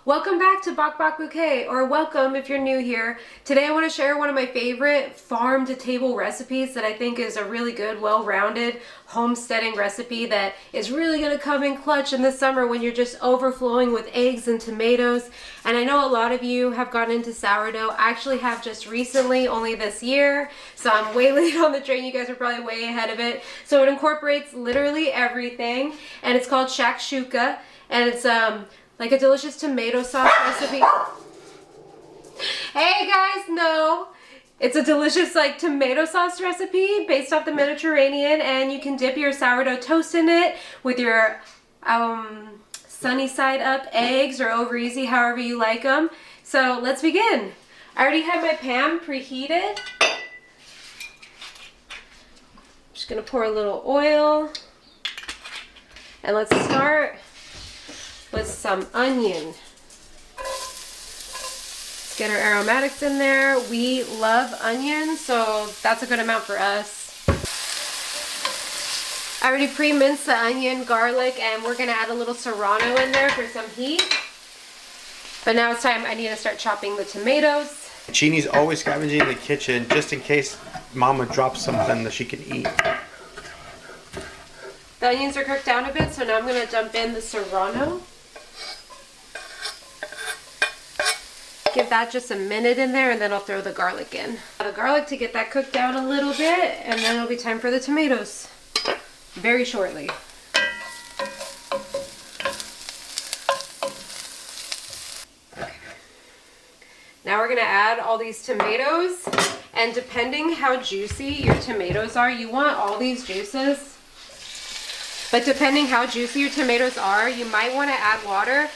Welcome back to Bok Bok Bouquet, or welcome if you're new here. Today I want to share one of my favorite farm-to-table recipes that I think is a really good, well-rounded homesteading recipe that is really going to come in clutch in the summer when you're just overflowing with eggs and tomatoes. And I know a lot of you have gotten into sourdough. I actually have just recently, only this year, so I'm way late on the train. You guys are probably way ahead of it. So it incorporates literally everything, and it's called Shakshuka, and it's like a delicious tomato sauce recipe. Hey guys, no. It's a delicious like tomato sauce recipe based off the Mediterranean, and you can dip your sourdough toast in it with your sunny side up eggs or over easy, however you like them. So let's begin. I already have my pan preheated. Just gonna pour a little oil. And let's start with some onion. Let's get our aromatics in there. We love onion, so that's a good amount for us. I already pre-minced the onion, garlic, and we're gonna add a little serrano in there for some heat. But now it's time, I need to start chopping the tomatoes. Chini's always scavenging in the kitchen just in case Mama drops something that she can eat. The onions are cooked down a bit, so now I'm gonna dump in the serrano. Give that just a minute in there, and then I'll throw the garlic in. The garlic to get that cooked down a little bit, and then it'll be time for the tomatoes very shortly. Okay. Now we're gonna add all these tomatoes, and depending how juicy your tomatoes are, you want all these juices, but depending how juicy your tomatoes are, you might want to add water.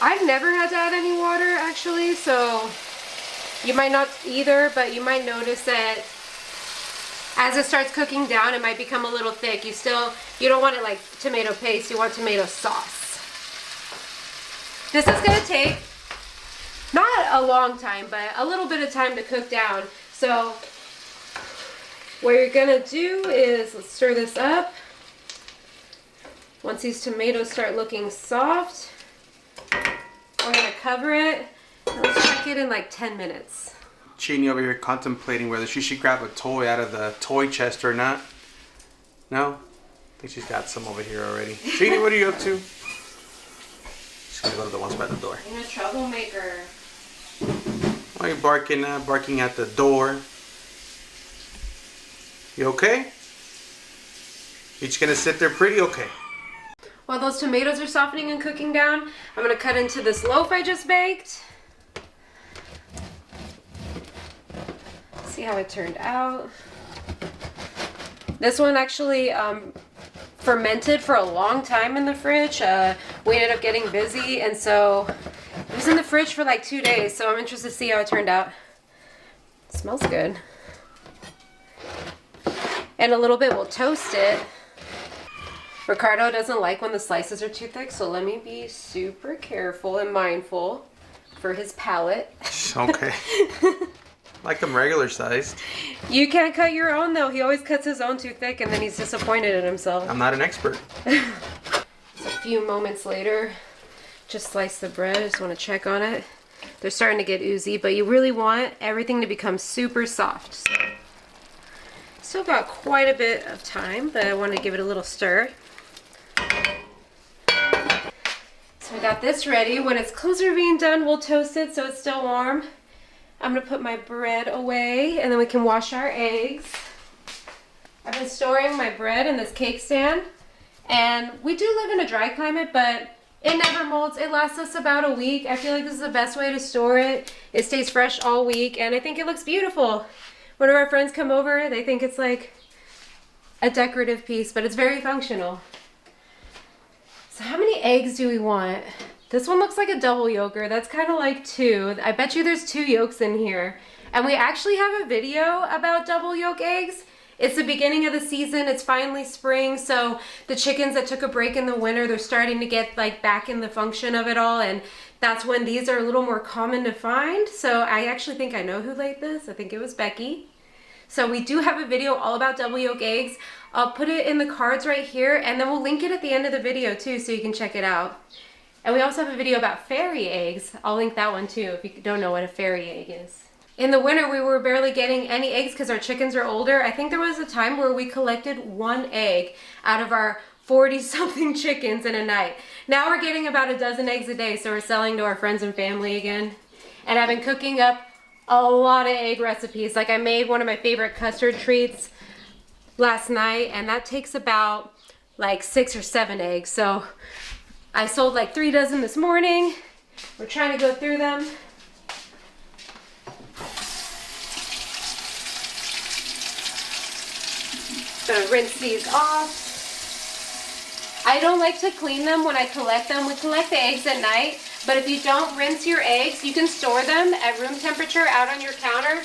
I've never had to add any water actually, so you might not either, but you might notice that as it starts cooking down, it might become a little thick. You don't want it like tomato paste, you want tomato sauce. This is gonna take not a long time, but a little bit of time to cook down. So what you're gonna do is, let's stir this up. Once these tomatoes start looking soft, we're gonna cover it. Let's check it in like 10 minutes. Chini over here contemplating whether she should grab a toy out of the toy chest or not. No? I think she's got some over here already. Chini, what are you up to? She's gonna go to the ones by the door. You're a troublemaker. Why are you barking at the door? You okay? You just gonna sit there pretty? Okay. While those tomatoes are softening and cooking down, I'm gonna cut into this loaf I just baked. See how it turned out. This one actually fermented for a long time in the fridge. We ended up getting busy, and so it was in the fridge for like 2 days, so I'm interested to see how it turned out. It smells good. And a little bit, we'll toast it. Ricardo doesn't like when the slices are too thick, so let me be super careful and mindful for his palate. Okay. Like them regular sized. You can't cut your own though. He always cuts his own too thick and then he's disappointed in himself. I'm not an expert. So a few moments later, just slice the bread. Just want to check on it. They're starting to get oozy, but you really want everything to become super soft. Still got quite a bit of time, but I want to give it a little stir. So we got this ready. When it's closer to being done, we'll toast it so it's still warm. I'm gonna put my bread away and then we can wash our eggs. I've been storing my bread in this cake stand, and we do live in a dry climate, but it never molds. It lasts us about a week. I feel like this is the best way to store it. It stays fresh all week, and I think it looks beautiful. One of our friends come over, they think it's like a decorative piece, but it's very functional. So how many eggs do we want? This one looks like a double yolker. That's kind of like 2. I bet you there's 2 yolks in here. And we actually have a video about double yolk eggs. It's the beginning of the season. It's finally spring. So the chickens that took a break in the winter, they're starting to get like back in the function of it all. And that's when these are a little more common to find. So I actually think I know who laid this. I think it was Becky. So we do have a video all about double yolk eggs. I'll put it in the cards right here, and then we'll link it at the end of the video too so you can check it out. And we also have a video about fairy eggs. I'll link that one too if you don't know what a fairy egg is. In the winter, we were barely getting any eggs because our chickens are older. I think there was a time where we collected 1 egg out of our 40-something chickens in a night. Now we're getting about a dozen eggs a day, so we're selling to our friends and family again. And I've been cooking up a lot of egg recipes. Like I made one of my favorite custard treats last night, and that takes about like 6 or 7 eggs. So I sold like 3 dozen this morning. We're trying to go through them. Gonna rinse these off. I don't like to clean them when I collect them. We collect the eggs at night, but if you don't rinse your eggs, you can store them at room temperature out on your counter.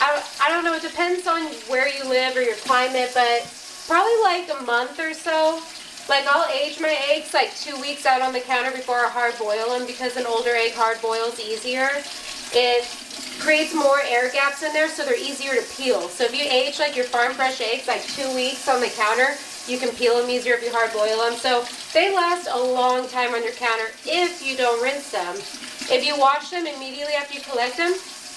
I don't know, it depends on where you live or your climate, but probably like a month or so. Like I'll age my eggs like 2 weeks out on the counter before I hard boil them, because an older egg hard boils easier. It creates more air gaps in there, so they're easier to peel. So if you age like your farm fresh eggs like 2 weeks on the counter, you can peel them easier if you hard boil them. So they last a long time on your counter if you don't rinse them. If you wash them immediately after you collect them,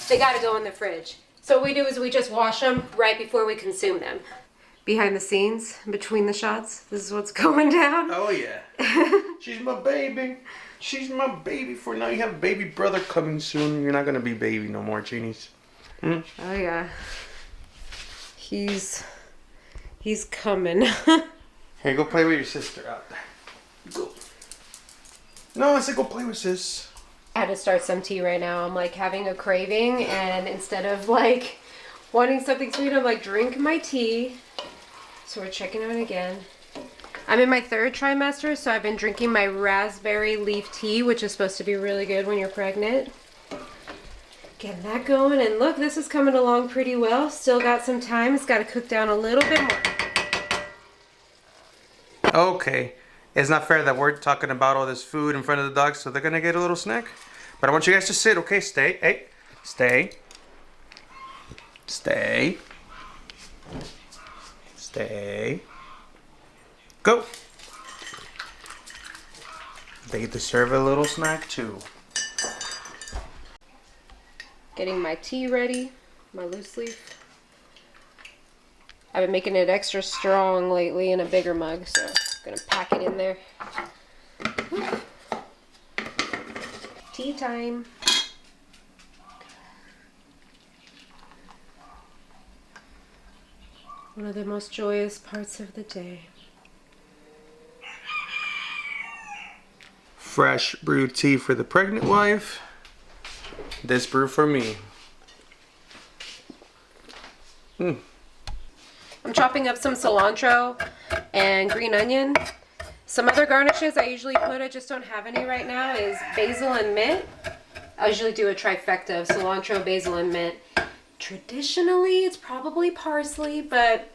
they gotta go in the fridge. So what we do is we just wash them right before we consume them. Behind the scenes, between the shots, this is what's going down. Oh yeah. She's my baby. She's my baby for now. You have a baby brother coming soon. You're not gonna be baby no more, Genies. Hmm? Oh yeah. He's coming. Here, go play with your sister out there. Go. No, I said go play with sis. I had to start some tea right now. I'm like having a craving, and instead of like wanting something sweet, I'm like, drink my tea. So we're checking on again. I'm in my 3rd trimester, so I've been drinking my raspberry leaf tea, which is supposed to be really good when you're pregnant. Getting that going, and look, this is coming along pretty well. Still got some time. It's got to cook down a little bit more. Okay. It's not fair that we're talking about all this food in front of the dogs, so they're gonna get a little snack. But I want you guys to sit, okay? Stay. Hey, stay. Stay. Stay. Go. They deserve a little snack too. Getting my tea ready, my loose leaf. I've been making it extra strong lately in a bigger mug, so I'm gonna pack it in there. Tea time. One of the most joyous parts of the day. Fresh brewed tea for the pregnant wife. This brew for me. I'm chopping up some cilantro and green onion. Some other garnishes I usually put, I just don't have any right now, is basil and mint. I usually do a trifecta of cilantro, basil, and mint. Traditionally, it's probably parsley, but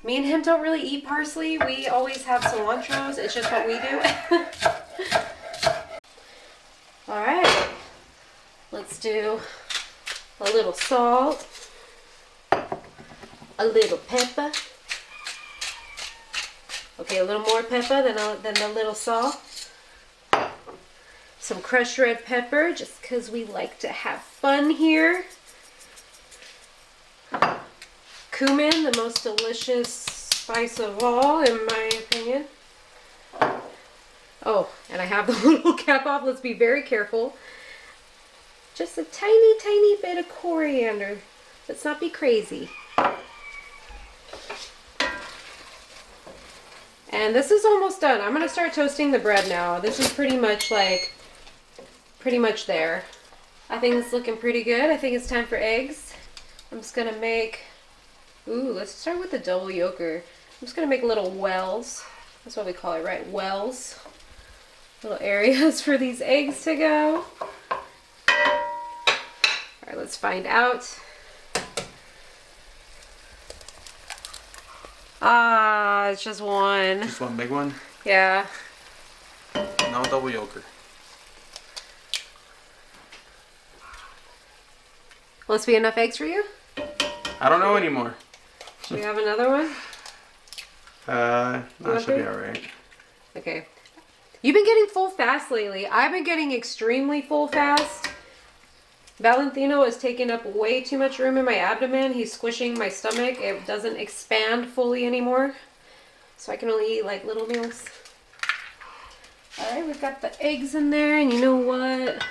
me and him don't really eat parsley. We always have cilantros. It's just what we do. All right. Let's do a little salt, a little pepper. Okay, a little more pepper than a little salt. Some crushed red pepper, just because we like to have fun here. Cumin, the most delicious spice of all, in my opinion. Oh, and I have the little cap off. Let's be very careful. Just a tiny, tiny bit of coriander. Let's not be crazy. And this is almost done. I'm going to start toasting the bread now. This is pretty much there. I think it's looking pretty good. I think it's time for eggs. I'm just going to make, let's start with the double yolker. I'm just going to make little wells. That's what we call it, right? Wells. Little areas for these eggs to go. All right, let's find out. Ah, it's just one. Just one big one? Yeah. No double yolker. Will this be enough eggs for you? I don't know anymore. Should we have another one? No, it should be alright. Okay. You've been getting full fast lately. I've been getting extremely full fast. Valentino is taking up way too much room in my abdomen. He's squishing my stomach. It doesn't expand fully anymore. So I can only eat like little meals. Alright, we've got the eggs in there, and you know what?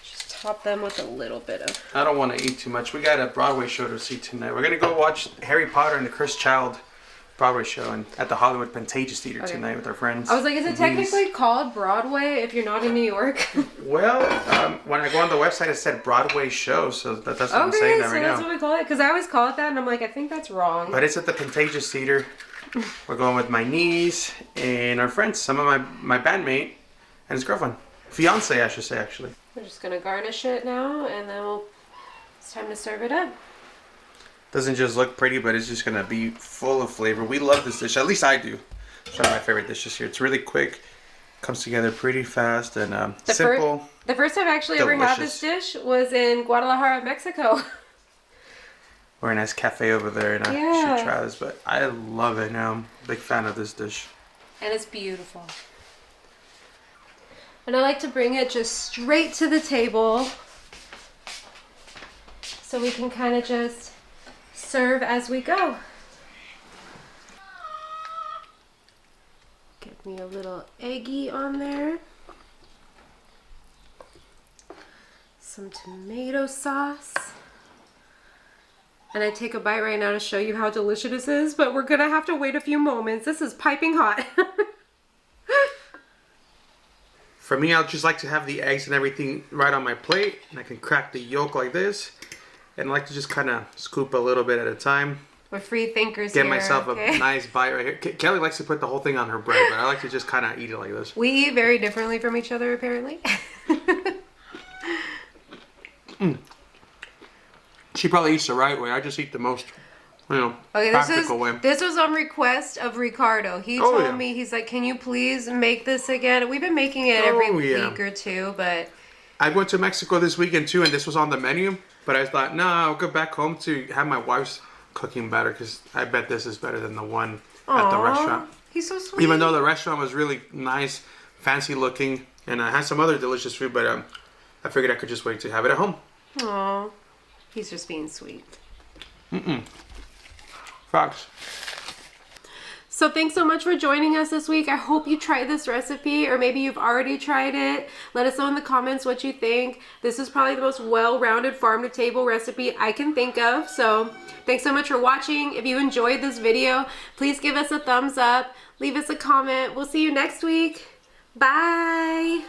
Just top them with a little bit of... I don't want to eat too much. We got a Broadway show to see tonight. We're going to go watch Harry Potter and the Cursed Child Broadway show and at the Hollywood Pantages Theater tonight with our friends. I was like, is it technically called Broadway if you're not in New York? Well, when I go on the website, it said Broadway show, so that's what I'm saying that right now. Okay, so that's what we call it? Because I always call it that, and I'm like, I think that's wrong. But it's at the Pantages Theater. We're going with my niece and our friends, some of my bandmate and his girlfriend. Fiance, I should say, actually. We're just going to garnish it now, and then it's time to serve it up. Doesn't just look pretty, but it's just going to be full of flavor. We love this dish. At least I do. It's one of my favorite dishes here. It's really quick. Comes together pretty fast and simple. The first time I actually ever had this dish was in Guadalajara, Mexico. We're a nice cafe over there, and I should try this, but I love it now. I'm a big fan of this dish. And it's beautiful. And I like to bring it just straight to the table so we can kind of just serve as we go. Get me a little eggy on there. Some tomato sauce. And I take a bite right now to show you how delicious this is, but we're gonna have to wait a few moments. This is piping hot. For me, I'll just like to have the eggs and everything right on my plate, and I can crack the yolk like this. And I like to just kind of scoop a little bit at a time. We're free thinkers here. Get myself a nice bite right here. Kelly likes to put the whole thing on her bread, but I like to just kind of eat it like this. We eat very differently from each other, apparently. She probably eats the right way. I just eat the most, practical way. This was on request of Ricardo. He told me, he's like, can you please make this again? We've been making it every week or two, but... I went to Mexico this weekend too, and this was on the menu, but I thought, no, I'll go back home to have my wife's cooking better, because I bet this is better than the one at the restaurant. He's so sweet. Even though the restaurant was really nice, fancy looking, and I had some other delicious food, but I figured I could just wait to have it at home. Aww. He's just being sweet. Fox. So thanks so much for joining us this week. I hope you tried this recipe, or maybe you've already tried it. Let us know in the comments what you think. This is probably the most well-rounded farm-to-table recipe I can think of. So thanks so much for watching. If you enjoyed this video, please give us a thumbs up. Leave us a comment. We'll see you next week. Bye.